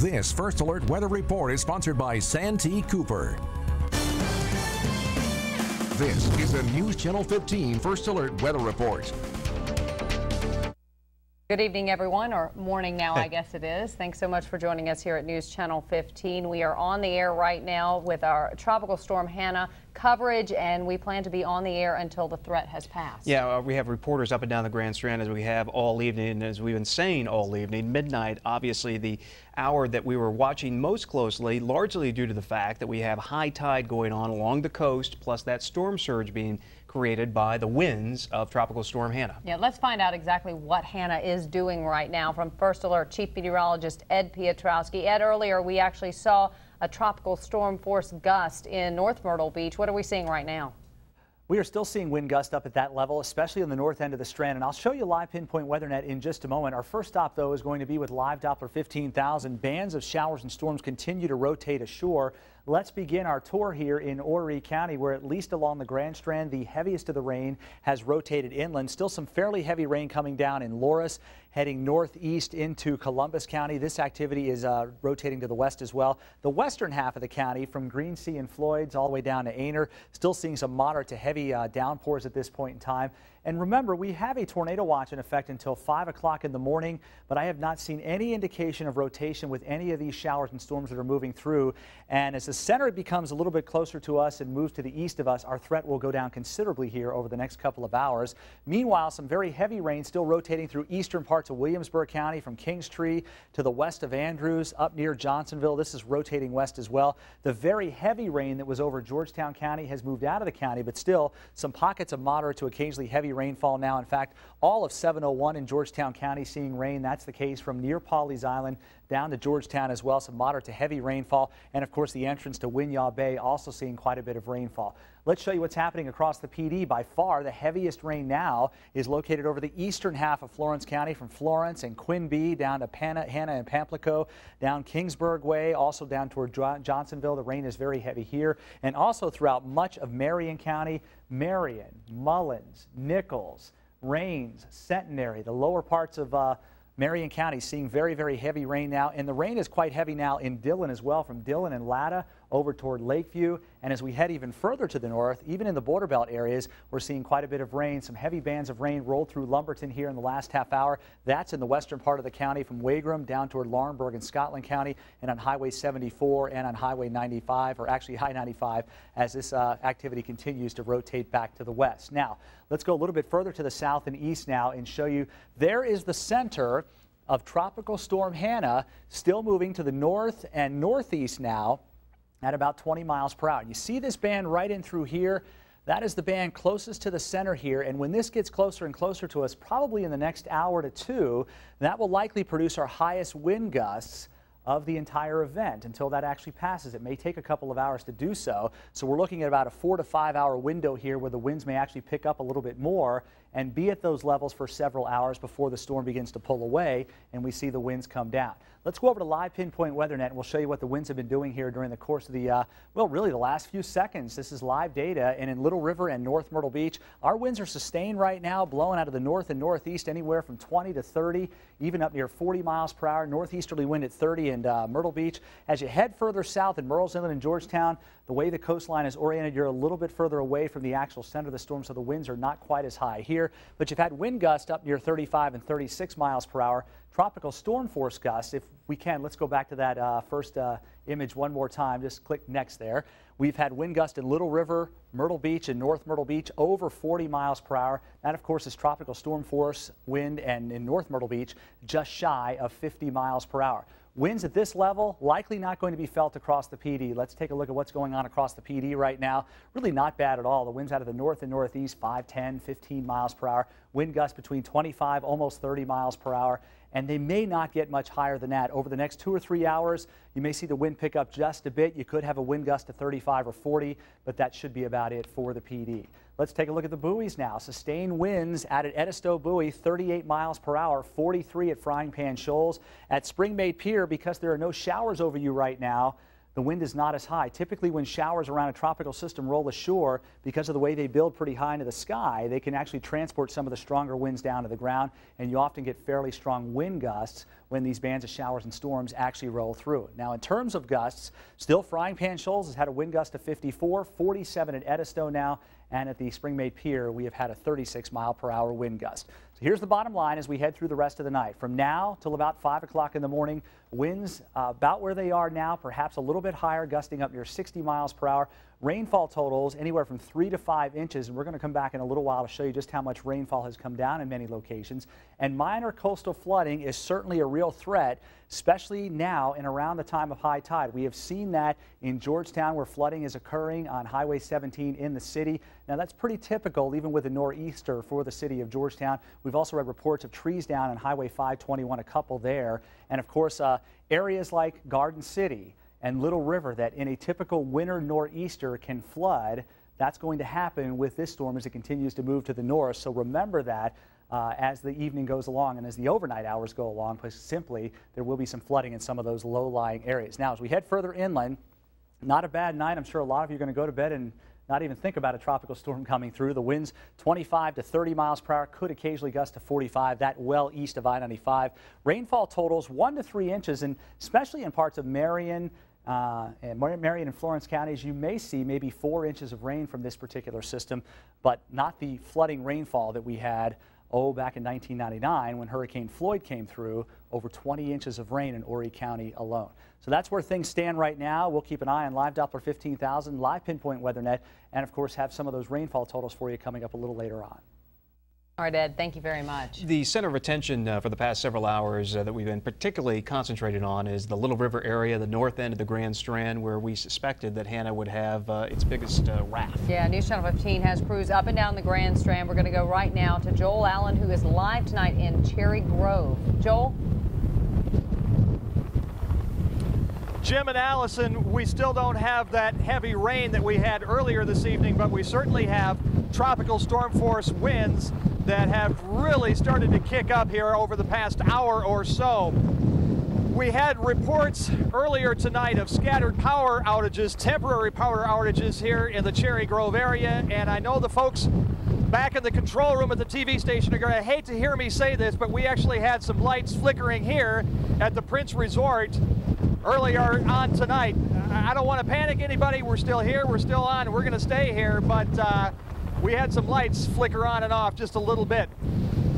This First Alert Weather Report is sponsored by Santee Cooper. This is a News Channel 15 First Alert Weather Report. Good evening, everyone, or morning now, I guess it is. Thanks so much for joining us here at News Channel 15. We are on the air right now with our Tropical Storm Hanna coverage, and we plan to be on the air until the threat has passed. Yeah, we have reporters up and down the Grand Strand as we have all evening, and as we've been saying all evening. Midnight, obviously the hour that we were watching most closely, largely due to the fact that we have high tide going on along the coast, plus that storm surge being created by the winds of Tropical Storm Hanna. Yeah, let's find out exactly what Hanna is doing right now from First Alert Chief Meteorologist Ed Piotrowski. Ed, earlier we actually saw a tropical storm force gust in North Myrtle Beach. What are we seeing right now? We are still seeing wind gust up at that level, especially on the north end of the Strand, and I'll show you live pinpoint weather net in just a moment. Our first stop, though, is going to be with live Doppler 15,000. Bands of showers and storms continue to rotate ashore. Let's begin our tour here in Horry County, where at least along the Grand Strand, the heaviest of the rain has rotated inland. Still some fairly heavy rain coming down in Loris, heading northeast into Columbus County. This activity is rotating to the west as well. The western half of the county, from Greensea and Floyd's all the way down to Aner, still seeing some moderate to heavy downpours at this point in time. And remember, we have a tornado watch in effect until 5 o'clock in the morning, but I have not seen any indication of rotation with any of these showers and storms that are moving through. And as the center becomes a little bit closer to us and moves to the east of us, our threat will go down considerably here over the next couple of hours. Meanwhile, some very heavy rain still rotating through eastern parts of Williamsburg County, from Kingstree to the west of Andrews, up near Johnsonville. This is rotating west as well. The very heavy rain that was over Georgetown County has moved out of the county, but still some pockets of moderate to occasionally heavy rainfall now. In fact, all of 701 in Georgetown County seeing rain. That's the case from near Pawleys Island down to Georgetown as well. Some moderate to heavy rainfall. And of course, the entrance to Winyah Bay also seeing quite a bit of rainfall. Let's show you what's happening across the PD. By far, the heaviest rain now is located over the eastern half of Florence County, from Florence and Quinby down to Hanna and Pamplico, down Kingsburg Way, also down toward Johnsonville. The rain is very heavy here, and also throughout much of Marion County, Marion, Mullins, Nichols, Rains, Centenary, the lower parts of Marion County seeing very, very heavy rain now, and the rain is quite heavy now in Dillon as well, from Dillon and Latta over toward Lakeview. And as we head even further to the north, even in the border belt areas, we're seeing quite a bit of rain. Some heavy bands of rain rolled through Lumberton here in the last half hour. That's in the western part of the county, from Wagram down toward Laurinburg and Scotland County, and on Highway 74 and on Highway 95, or actually High 95, as this activity continues to rotate back to the west. Now, let's go a little bit further to the south and east now and show you there is the center of Tropical Storm Hanna, still moving to the north and northeast now at about 20 miles per hour. You see this band right in through here? That is the band closest to the center here, and when this gets closer and closer to us, probably in the next hour to two, that will likely produce our highest wind gusts of the entire event until that actually passes. It may take a couple of hours to do so. So we're looking at about a 4 to 5 hour window here where the winds may actually pick up a little bit more and be at those levels for several hours before the storm begins to pull away and we see the winds come down. Let's go over to live pinpoint weather net and we'll show you what the winds have been doing here during the course of the, well, really the last few seconds. This is live data, and in Little River and North Myrtle Beach, our winds are sustained right now, blowing out of the north and northeast anywhere from 20 to 30, even up near 40 miles per hour. Northeasterly wind at 30 in Myrtle Beach. As you head further south in Murrells Inlet and Georgetown, the way the coastline is oriented, you're a little bit further away from the actual center of the storm, so the winds are not quite as high here. But you've had wind gusts up near 35 and 36 miles per hour. Tropical storm force gusts, if we can, let's go back to that first image one more time. Just click next there. We've had wind gusts in Little River, Myrtle Beach, and North Myrtle Beach over 40 miles per hour. That, of course, is tropical storm force wind, and in North Myrtle Beach, just shy of 50 miles per hour. Winds at this level likely not going to be felt across the PD. Let's take a look at what's going on across the PD right now. Really not bad at all. The winds out of the north and northeast, 5, 10, 15 miles per hour. Wind gusts between 25, almost 30 miles per hour. And they may not get much higher than that. Over the next 2 or 3 hours, you may see the wind pick up just a bit. You could have a wind gust to 35 or 40, but that should be about it for the PD. Let's take a look at the buoys now. Sustained winds out at Edisto Buoy, 38 miles per hour, 43 at Frying Pan Shoals. At Springmaid Pier, because there are no showers over you right now, the wind is not as high. Typically when showers around a tropical system roll ashore, because of the way they build pretty high into the sky, they can actually transport some of the stronger winds down to the ground, and you often get fairly strong wind gusts when these bands of showers and storms actually roll through. Now in terms of gusts, still Frying Pan Shoals has had a wind gust of 54, 47 at Edisto now, and at the Springmaid Pier we have had a 36-mile-per-hour wind gust. So here's the bottom line as we head through the rest of the night. From now till about 5 o'clock in the morning, winds about where they are now, perhaps a little bit higher, gusting up near 60 miles per hour. Rainfall totals anywhere from 3 to 5 inches, and we're going to come back in a little while to show you just how much rainfall has come down in many locations. And minor coastal flooding is certainly a real threat, especially now and around the time of high tide. We have seen that in Georgetown, where flooding is occurring on Highway 17 in the city. Now that's pretty typical even with a nor'easter for the city of Georgetown. We've also read reports of trees down on Highway 521, a couple there. And of course, areas like Garden City and Little River that in a typical winter nor'easter can flood. That's going to happen with this storm as it continues to move to the north. So remember that as the evening goes along and as the overnight hours go along, because simply there will be some flooding in some of those low-lying areas. Now, as we head further inland, not a bad night. I'm sure a lot of you are going to go to bed and not even think about a tropical storm coming through. The winds 25 to 30 miles per hour, could occasionally gust to 45, that well east of I-95. Rainfall totals 1 to 3 inches, and especially in parts of Marion and Florence counties, you may see maybe 4 inches of rain from this particular system, but not the flooding rainfall that we had back in 1999 when Hurricane Floyd came through, over 20 inches of rain in Horry County alone. So that's where things stand right now. We'll keep an eye on Live Doppler 15,000, Live Pinpoint WeatherNet, and of course have some of those rainfall totals for you coming up a little later on. All right, Ed, thank you very much. The center of attention for the past several hours that we've been particularly concentrated on is the Little River area, the north end of the Grand Strand, where we suspected that Hanna would have its biggest raft. Yeah, News Channel 15 has crews up and down the Grand Strand. We're going to go right now to Joel Allen, who is live tonight in Cherry Grove. Joel? Jim and Allyson, we still don't have that heavy rain that we had earlier this evening, but we certainly have tropical storm force winds that have really started to kick up here over the past hour or so. We had reports earlier tonight of scattered power outages, temporary power outages here in the Cherry Grove area, and I know the folks back in the control room at the TV station are going to hate to hear me say this, but we actually had some lights flickering here at the Prince Resort earlier on tonight. I don't want to panic anybody. We're still here, we're still on, we're going to stay here, but we had some lights flicker on and off just a little bit.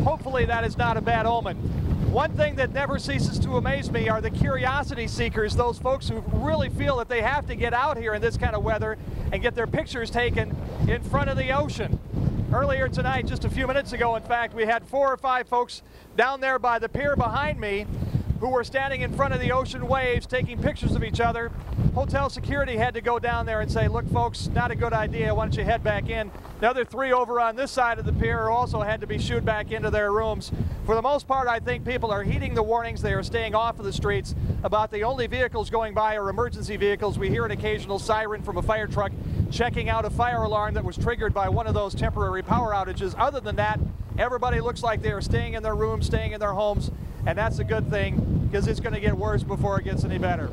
Hopefully that is not a bad omen. One thing that never ceases to amaze me are the curiosity seekers, those folks who really feel that they have to get out here in this kind of weather and get their pictures taken in front of the ocean. Earlier tonight, just a few minutes ago, in fact, we had 4 or 5 folks down there by the pier behind me who were standing in front of the ocean waves taking pictures of each other. Hotel security had to go down there and say, look folks, not a good idea, why don't you head back in. The other 3 over on this side of the pier also had to be shooed back into their rooms. For the most part, I think people are heeding the warnings. They are staying off of the streets. About the only vehicles going by are emergency vehicles. We hear an occasional siren from a fire truck checking out a fire alarm that was triggered by one of those temporary power outages. Other than that, everybody looks like they are staying in their rooms, staying in their homes, and that's a good thing because it's going to get worse before it gets any better.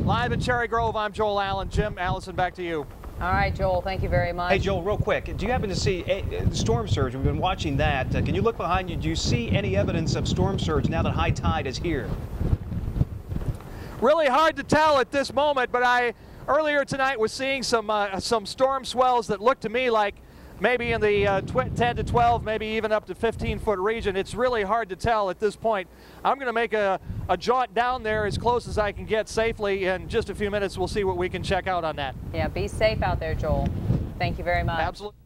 Live in Cherry Grove, I'm Joel Allen. Jim, Allyson, back to you. All right, Joel, thank you very much. Hey, Joel, real quick, do you happen to see the storm surge? We've been watching that. Can you look behind you? Do you see any evidence of storm surge now that high tide is here? Really hard to tell at this moment, but I earlier tonight was seeing some storm swells that looked to me like maybe in the 10 to 12, maybe even up to 15-foot region. It's really hard to tell at this point. I'm going to make a jaunt down there as close as I can get safely. In just a few minutes, we'll see what we can check out on that. Yeah, be safe out there, Joel. Thank you very much. Absolutely.